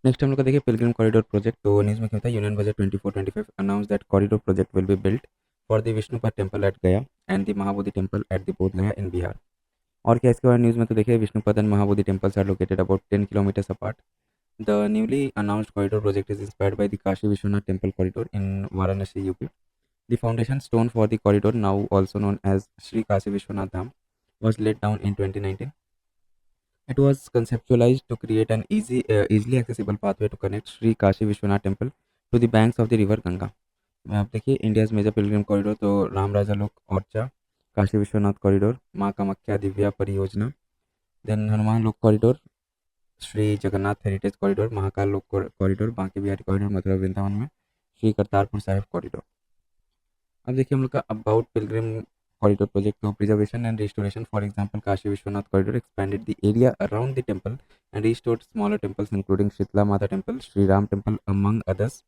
Next हम लोग का देखिए पिलग्रिम कॉरिडोर प्रोजेक्ट। तो न्यूज़ में क्या होता है, union budget 24-25 announce that corridor project will be built for the Vishnupad temple at Gaya and the Mahabodhi temple at the Bodh Gaya इन बिहार। और क्या इसके बाद न्यूज़ में, तो देखिए Vishnupad and Mahabodhi temples are located about 10 kilometers apart. The newly announced corridor project is inspired by the Kashi Vishwanath temple corridor in Varanasi UP. The foundation stone for the corridor, now also known as Sri Kasi Vishwanath Dham, was laid down in 2019. It was conceptualized to create an easily accessible pathway to connect Sri Kashi Vishwanath Temple to the banks of the river Ganga. आप देखिए India's major Pilgrim corridor, तो राम राजा लोक Orchha, Kashi Vishwanath corridor, माँ कामाख्या दिव्या परियोजना, then Hanuman लोक corridor, Shri Jagannath heritage corridor, Mahakal Lok corridor, Banke Bihari corridor Mathura Vrindavan में, Shri Kartarpur Sahib corridor. अब देखिए हम लोग का अबाउट पिलग्रिम कॉरिडोर प्रोजेक्ट। तो preservation and restoration, for example Kashi Vishwanath corridor expanded the area around the temple and restored smaller temples including Sheetla Mata temple, Shri Ram temple among others.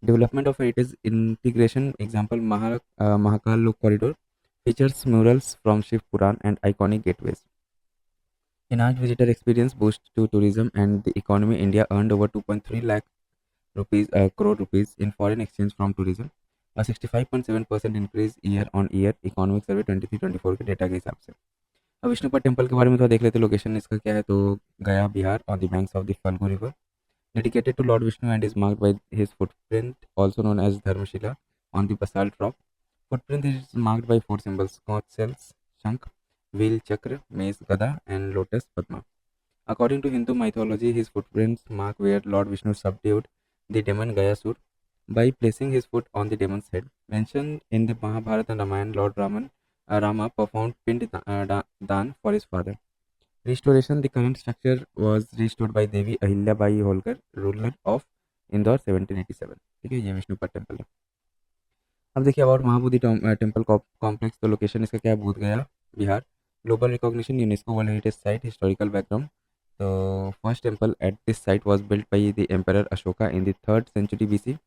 Development of heritage integration, example Mahakal Lok corridor features murals from Shiv Puran and iconic gateways. Enhanced visitor experience boost to tourism and the economy. India earned over 2.3 lakh rupees crore rupees in foreign exchange from tourism, a 65.7% increase year on year, economic survey 23-24 के data के हिसाब से। अब Vishnupad temple के बारे में थोड़ा देख लेते हैं। लोकेशन इसका क्या है, तो Gaya Bihar on the banks of the Falgu river, dedicated to Lord Vishnu and is marked by his footprint, also known as Dharmashila, on the basalt rock. Footprint is marked by four symbols: conch shells, shankh, wheel chakra, mace gada, and lotus padma. According to Hindu mythology, his footprints mark where Lord Vishnu subdued the demon Gayasur by placing his foot on the demon's head. Mentioned in the Mahabharata and Ramayana, Lord Rama performed Dan for his father. Restoration, the current structure was restored by Devi Ahilya Bai Holkar, ruler of Indore 1787। ठीक है, ये Vishnupad temple है। अब देखिए about Mahabodhi temple complex. तो location इसका क्या है, Bodh Gaya Bihar. Global recognition, UNESCO world heritage site. Historical background, तो first temple at this site was built by the emperor Ashoka in the 3rd century BC.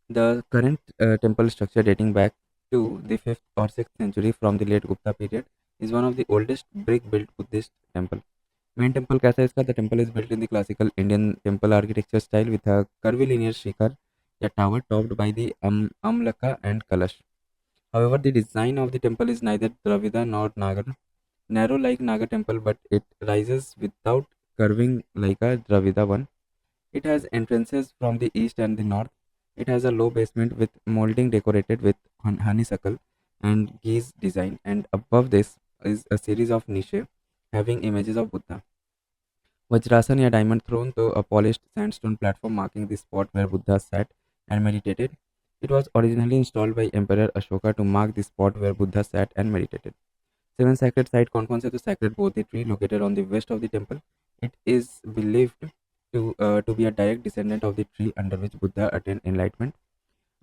The current temple structure, dating back to the 5th or 6th century from the late Gupta period, is one of the oldest brick built Buddhist temple. Main temple कैसा है इसका, the temple is built in the classical Indian temple architecture style with a curvilinear शिखर या tower topped by the Amlaka and Kalash. However, the design of the temple is neither Dravida nor Nagar, narrow like Naga temple, but it rises without curving like a Dravida one. It has entrances from the east and the north. It has a low basement with molding decorated with honeysuckle and geese design, and above this is a series of niches having images of Buddha. Vajrasan या diamond throne, तो a polished sandstone platform marking the spot where Buddha sat and meditated. It was originally installed by Emperor Ashoka to mark the spot where Buddha sat and meditated. Seven sacred site कौन से, तो sacred Bodhi tree located on the west of the temple. It is believed to be a direct descendant of the tree under which Buddha attained enlightenment.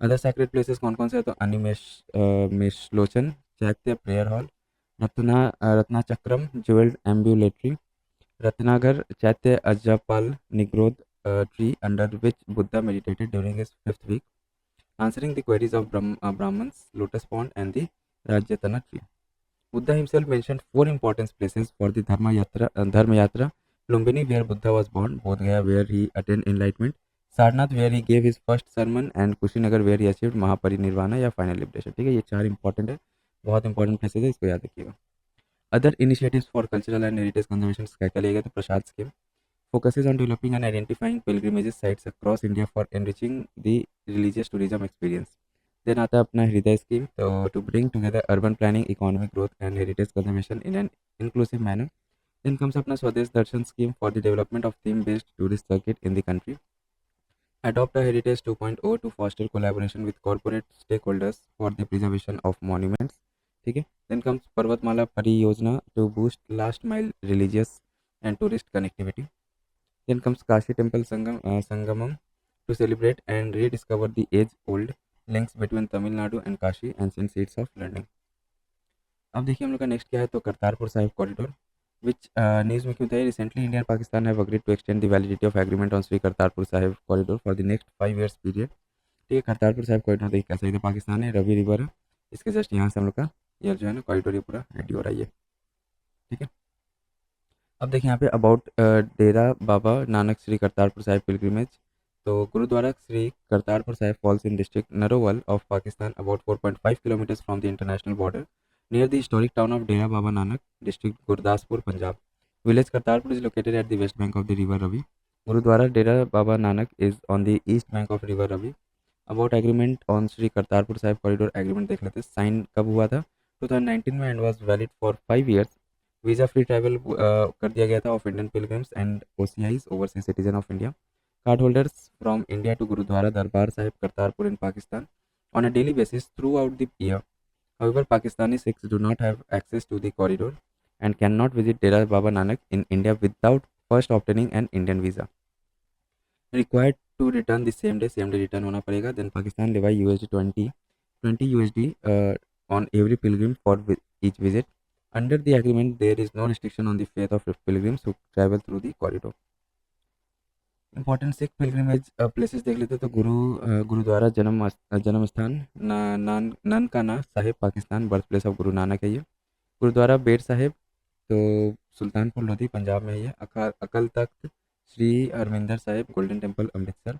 Other sacred places कौन से, तो Animesh Meshlochen चैत्य prayer hall, Ratna चक्रम jeweled ambulatory, Ratnagar Chaitya Ajapal Nigrod tree under which Buddha meditated during his fifth week, answering the queries of Brahmins, Lotus Pond, and the Rajyatana tree. Buddha himself mentioned four important places for the Dharma Yatra: Lumbini, where Buddha was born; Bodh Gaya, where he attained enlightenment; Sarnath, where he gave his first sermon; and Kushinagar, where he achieved महापरिनिर्वाण या final liberation. ठीक है, ये चार important है, बहुत important places है, इसको याद रखिएगा। Other initiatives for cultural and heritage conservation क्या क्या लिया गया, तो प्रसाद scheme focuses on developing and identifying pilgrimage sites across India for enriching the religious tourism experience. Then आता है अपना हृदय स्कीम, तो to bring together urban planning, economic growth and heritage conservation in an inclusive manner. Then comes अपना स्वदेश दर्शन scheme for the development of theme-based tourist circuit in the country. Adopt a heritage 2.0 to foster collaboration with corporate stakeholders for the preservation of monuments. ठीक है, then comes पर्वतमाला परियोजना to boost last mile religious and tourist connectivity. Then comes Kashi Temple Sangamam to celebrate and rediscover the age-old links between Tamil Nadu and Kashi, ancient seats of learning. अब देखिए हम लोग का next क्या है, तो Kartarpur Sahib corridor, which news में क्यों था, recently India and Pakistan have agreed to extend the validity of agreement on Shri Kartarpur Sahib corridor for the next 5 years period. ठीक है, करतारपुर साहिब कॉरिडोर देखिए कैसा है, पाकिस्तान है, रवि रिवर है, इसके जस्ट यहाँ से हम लोग का ये जो है ना कॉरिडोर ये पूरा रेडी हो रहा है ये। ठीक है, अब देखिए यहाँ पे अबाउट डेरा बाबा नानक श्री करतारपुर साहिब पिलग्रिमेज। तो Gurdwara Shri Kartarpur Sahib falls in district Narowal of Pakistan about 4.5 kilometres from the international border near the historic town of Dera Baba Nanak district Gurdaspur Punjab. Village Kartarpur is located at the west bank of the river Ravi. Gurdwara Dera Baba Nanak is on the east bank of river Ravi. About agreement on Shri Kartarpur Sahib corridor agreement देख लेते हैं। Sign कब हुआ था? 2019 में, and was valid for 5 years। Visa free travel कर दिया गया था of Indian pilgrims and OCIs overseas citizen of India card holders from India to Gurdwara Darbar Sahib Kartarpur in Pakistan on a daily basis throughout the year. However, Pakistani Sikhs do not have access to the corridor and cannot visit Dera Baba Nanak in India without first obtaining an Indian visa. Required to return the same day return होना पड़ेगा. Then Pakistan levy USD 20 USD on every pilgrim for each visit. Under the agreement, there is no restriction on the faith of pilgrims who travel through the corridor. Important Sikh pilgrimage places देख लेते हैं। तो गुरुद्वारा जन्म स्थान Nankana Sahib Pakistan, birth place of Guru Nanak है ये। गुरुद्वारा बेर साहिब तो सुल्तानपुर लोधी पंजाब में है ये। अकल तख्त श्री हरमिंदर साहिब गोल्डन टेम्पल अमृतसर।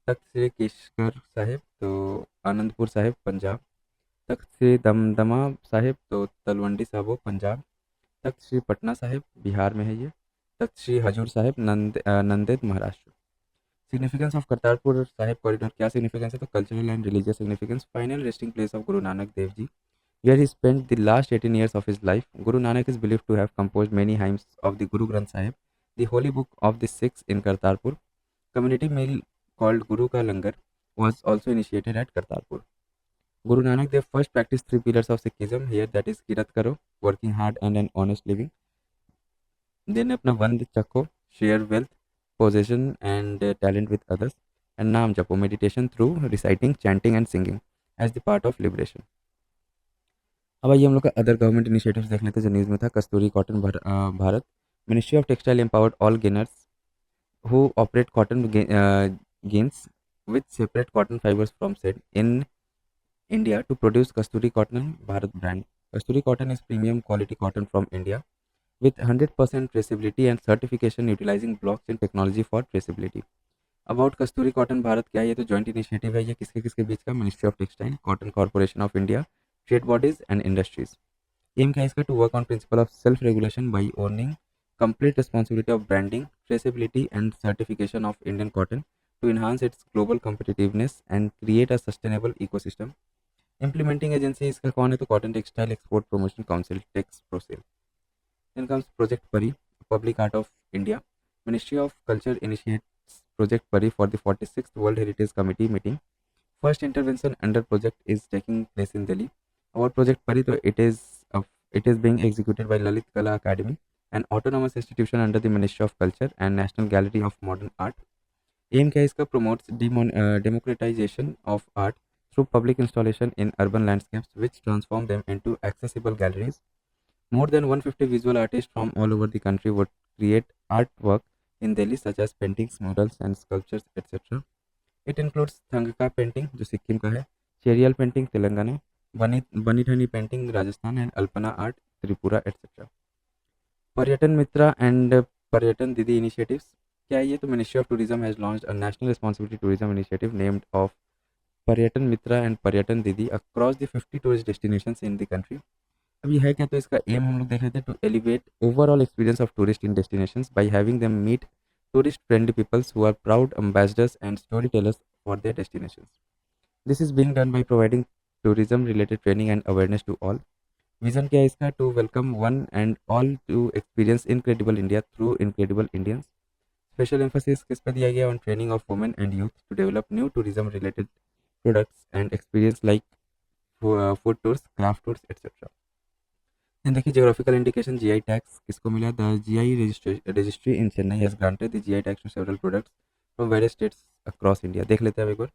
तख्त श्री केशकर साहिब तो आनंदपुर साहिब पंजाब। तख्त श्री दमदमा साहिब तो तलवंडी साबो पंजाब। तख्त श्री पटना साहिब बिहार में है ये। Takht Shri Hazur Sahib Nanded Maharashtra. Significance of Kartarpur Sahib corridor, क्या सिग्निफिकेंस है? तो cultural and religious significance. Final resting place of Guru Nanak Dev ji, where he spent the last 18 years of his life. Guru Nanak is believed to have composed many hymns of the Guru Granth Sahib, the holy book of the Sikhs in Kartarpur. Community meal called Guru Ka Langar was also initiated at Kartarpur. Guru Nanak Dev first practiced 3 pillars of Sikhism here, that is Kirat Karo, working hard and an honest living. Then अपना one चखो, share wealth, possession and talent with others, and नाम जपो, meditation through reciting, chanting and singing as the part of liberation. अब आइए हम लोग का other government initiatives देख लेते हैं जो न्यूज़ में था। Kasturi cotton Bharat, ministry of textile empowered all ginners who operate cotton gins with separate cotton fibres from seed in India to produce Kasturi cotton Bharat brand. Kasturi cotton is premium quality cotton from India with 100% traceability and certification utilizing blockchain technology for traceability. About Kasturi cotton Bharat क्या है? ये तो joint initiative है। ये किसके किसके बीच का? Ministry of textile, cotton corporation of India, trade bodies and industries. Aim क्या है इसका? To work on principle of self regulation by owning complete responsibility of branding, traceability and certification of Indian cotton to enhance its global competitiveness and create a sustainable ecosystem. Implementing agency इसका कौन है? तो cotton textile export promotion council, Texprocil. Then comes Project Pari, Public Art of India. Ministry of Culture initiates Project Pari for the 46th World Heritage Committee meeting. First intervention under project is taking place in Delhi. About Project Pari, so it is being executed by Lalit Kala Academy, an autonomous institution under the Ministry of Culture and National Gallery of Modern Art. Aim क्या है इसका? Promotes democratization of art through public installation in urban landscapes, which transform them into accessible galleries. More than 150 visual artists from all over the country would create artwork in Delhi such as paintings, murals and sculptures etc. It includes Thangka painting जो सिक्किम का है, Cheriyal painting Telangana, Bani Thani painting Rajasthan and Alpana art Tripura etc. Paryatan Mitra and पर्यटन दीदी initiatives क्या है ये? तो ministry of tourism has launched a national responsibility tourism initiative named of पर्यटन मित्रा एंड पर्यटन दीदी across the 50 tourist destinations in the country. अब ये है क्या? तो इसका एम हम लोग देख लेते हैं. To elevate overall experience of tourist in destinations by having them meet tourist friendly peoples who are proud ambassadors and story tellers for their destinations. This is being done by providing tourism related training and awareness to all. Vision क्या है इसका? To welcome one and all to experience incredible India through incredible Indians. Special emphasis किस पर दिया गया? On training of women and youth to develop new tourism related products and experience like food tours, craft tours etcetera. देखिए geographical indication GI tags किसको मिला? The GI registry in Chennai has granted the GI tags to several products from various states across India. देख लेते हैं एक बार.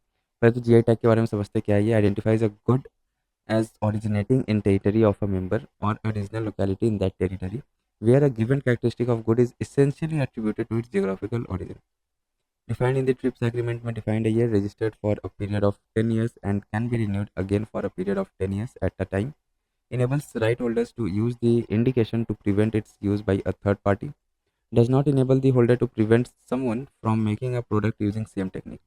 पहले तो GI tag के बारे में समझते क्या है. ये identifies a good as originating in territory of a member और a regional locality in that territory where a given characteristic of good is essentially attributed to its geographical origin. Defined in the TRIPS agreement में defined है ये registered for a period of 10 years and can be renewed again for a period of 10 years at a time. Enables right holders to use the indication to prevent its use by a third party. does not enable the holder to prevent someone from making a product using same technique.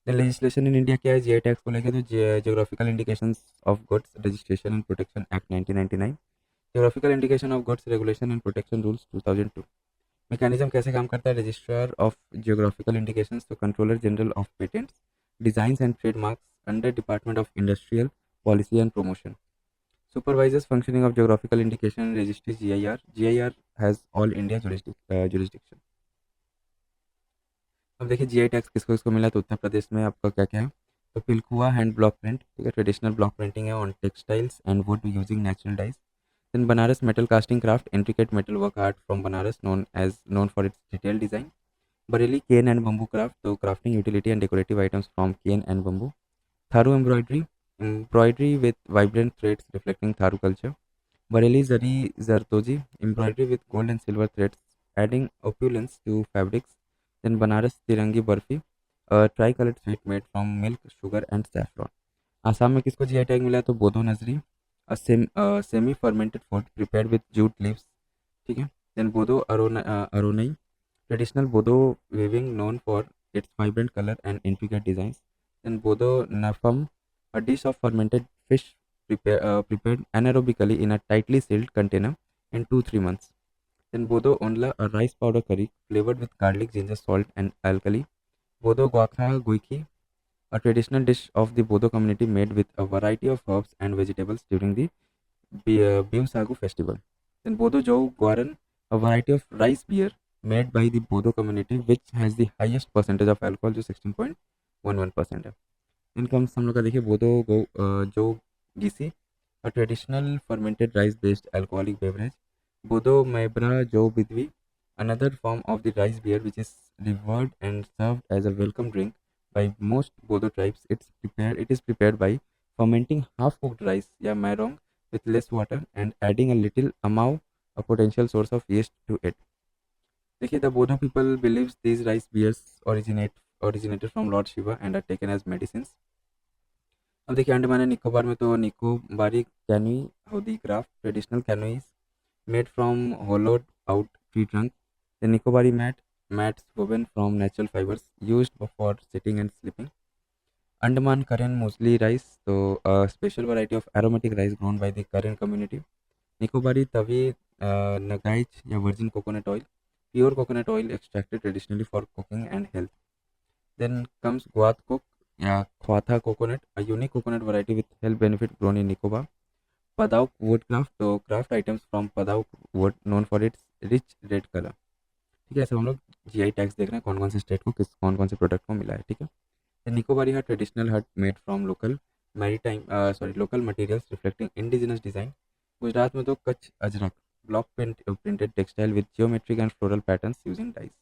The legislation in India क्या है GI tax को लेके, तो geographical indications of goods registration and protection act 1999, geographical indication of goods regulation and protection rules 2002. Mechanism कैसे काम करता है? Registrar of geographical indications तो controller general of patents, designs and trademarks under department of industrial policy and promotion. Supervises functioning of geographical indication and registry GIR. GIR has all India jurisdiction. अब देखिए GI tax किसको किसको मिला, तो उत्तर प्रदेश में आपका क्या क्या है, तो पिलखुआ हैंड ब्लॉक प्रिंट, ठीक है, ट्रेडिशनल ब्लॉक प्रिंटिंग है on textiles and wood using natural dyes. Then Banaras metal casting craft, intricate metal work art from Banaras known for its detailed design. Bareilly cane and bamboo craft, तो crafting utility and decorative items from cane and bamboo. Tharu embroidery with vibrant threads reflecting Tharu culture. Bareilly Zari Zardoji, embroidery with gold and silver threads, adding opulence to fabrics. Then Banaras Tirangi Barfi, a tricolored sweet made from milk, sugar and saffron. Assam में किसको GI tag मिला है, तो बोधो नजरी, semi fermented food prepared with jute leaves, ठीक है. Then Bodo Aronai, traditional Bodo weaving known for its vibrant color and intricate designs. Then bodo nafam, a dish of fermented fish prepared anaerobically in a tightly sealed container in 2-3 months. Then bodo onla, a rice powder curry flavored with garlic, ginger, salt, and alkali. Bodo guakha guiki, a traditional dish of the Bodo community made with a variety of herbs and vegetables during the Biusagu festival. Then Bodo Jau Guaran, a variety of rice beer made by the Bodo community, which has the highest percentage of alcohol, जो 16.11% है. Then comes हम लोग का देखिए बोधो जो गीसी, a traditional fermented rice based alcoholic beverage. Bodo Maibra Jo Bidwi, another form of the rice beer which is revered and served as a welcome drink by most Bodo tribes. It is prepared by fermenting half cooked rice या mairong with less water and adding a little amau, a potential source of yeast, to it. देखिए the Bodo people believes these rice beers originated from Lord Shiva and are taken as medicines. अब देखिए Andaman and Nicobar में, तो Nicobari canoe Hodi craft, traditional canoes made from hollowed out tree trunk. The Nicobari mats woven from natural fibers used for sitting and sleeping. Andaman Karen Musley rice, तो special variety of aromatic rice grown by the Karen community. Nicobari Tavi Ngaich या virgin coconut oil, pure coconut oil extracted traditionally for cooking and health. Then comes Guat Kok या Khwatha coconut, a unique coconut variety with health benefit grown in Nicobar. Padauk wood craft, तो craft items from Padauk wood known for its rich red color. ठीक है, ऐसे हम लोग GI tax देख रहे हैं कौन कौन से स्टेट को कौन कौन से प्रोडक्ट को मिला है, ठीक है. निकोबारी है ट्रेडिशनल हट made from local materials reflecting indigenous design. Gujarat में तो Kutch Ajrak, block printed textile with geometric and floral patterns using dice.